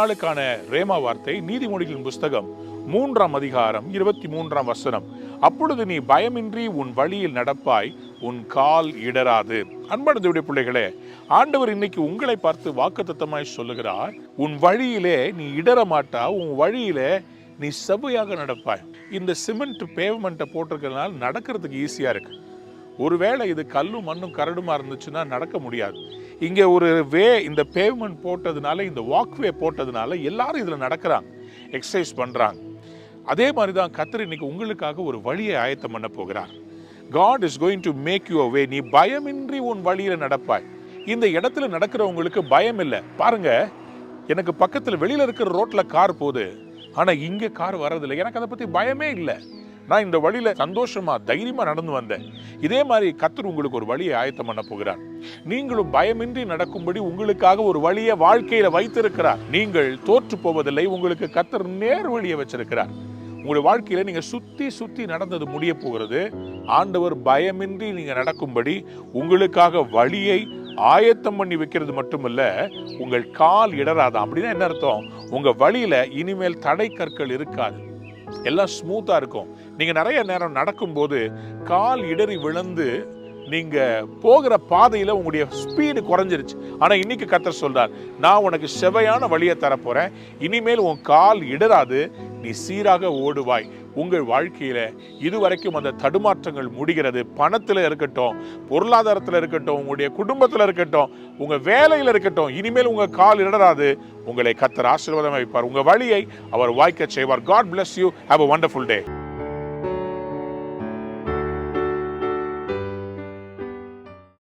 நாளுக்கான ரேமா வார்த்தை நீதிமொழிகளின் புஸ்தகம் 3ஆம் அதிகாரம் 23ஆம் வசனம். அப்பொழுது நீ பயமின்றி உன் வழியில் நடப்பாய், உன் கால் இடராது. அன்பான தேவனுடைய பிள்ளைகளே, ஆண்டவர் இன்னைக்கு உங்களை பார்த்து வாக்குத்தத்தமாய் சொல்லுகிறார், உன் வழியிலே நீ இடற மாட்டா, உன் வழியிலே நீ செவ்வையாக நடப்பாய். இந்த சிமெண்ட் பேவ்மெண்ட்டை போட்டிருக்கிறதுனால நடக்கிறதுக்கு ஈஸியா இருக்கு. ஒருவேளை இது கல்லும் மண்ணும் கரடுமா இருந்துச்சுன்னா நடக்க முடியாது. இங்கே இந்த பேவ்மெண்ட் போட்டதுனால, இந்த வாக்வே போட்டதுனால எல்லாரும் இதில் நடக்கிறாங்க, எக்ஸசைஸ் பண்ணுறாங்க. அதே மாதிரி தான் கர்த்தர் இன்னைக்கு உங்களுக்காக ஒரு வழியை ஆயத்தம் பண்ண போகிறார். God is going to make you a way. நீ பயமின்றி உன் வழியில் நடப்பாய். இந்த இடத்துல நடக்கிறவங்களுக்கு பயம் இல்லை. பாருங்க, எனக்கு பக்கத்தில் வெளியில் இருக்கிற ரோட்டில் கார் போகுது, ஆனால் இங்கே கார் வர்றதில்லை. எனக்கு அதை பற்றி பயமே இல்லை. நான் இந்த வழியில சந்தோஷமா தைரியமா நடந்து வந்தேன். இதே மாதிரி கர்த்தர் உங்களுக்கு ஒரு வழியை ஆயத்தம் பண்ண போகிறார். நீங்களும் பயமின்றி நடக்கும்படி உங்களுக்காக ஒரு வழியை வாழ்க்கையில வைத்திருக்கிறார். நீங்கள் தோற்று போவதில்லை. உங்களுக்கு கர்த்தர் நேர் வழியை வச்சிருக்கிறார். உங்களுடைய வாழ்க்கையில நீங்க சுத்தி நடந்தது முடிய போகிறது. ஆண்டவர் பயமின்றி நீங்க நடக்கும்படி உங்களுக்காக வழியை ஆயத்தம் பண்ணி வைக்கிறது மட்டுமல்ல, உங்கள் கால் இடராதான். அப்படின்னா என்ன அர்த்தம்? உங்க வழியில இனிமேல் தடை கற்கள் இருக்காது, எல்லாம் ஸ்மூத்தா இருக்கும். நீங்க நிறைய நேரம் நடக்கும்போது கால் இடறி விழுந்து நீங்க போகிற பாதையில உங்களுடைய ஸ்பீடு குறைஞ்சிருச்சு. ஆனா இன்னைக்கு கர்த்தர் சொல்றார், நான் உனக்கு செவையான வழியை தரப்போறேன். இனிமேல் உன் கால் இடராது, நீ சீராக ஓடுவாய். உங்கள் வாழ்க்கையில இதுவரைக்கும் அந்த தடுமாற்றங்கள் முடிகிறது. பணத்துல இருக்கட்டும், பொருளாதாரத்துல இருக்கட்டும், உங்களுடைய குடும்பத்துல இருக்கட்டும், உங்க வேலையில இருக்கட்டும், இனிமேல் உங்க கால் இடராது. உங்களை கர்த்தர் ஆசீர்வாதம் வைப்பார். உங்க வழியை அவர் வாய்க்க செய்வார். God bless you. Have a wonderful day.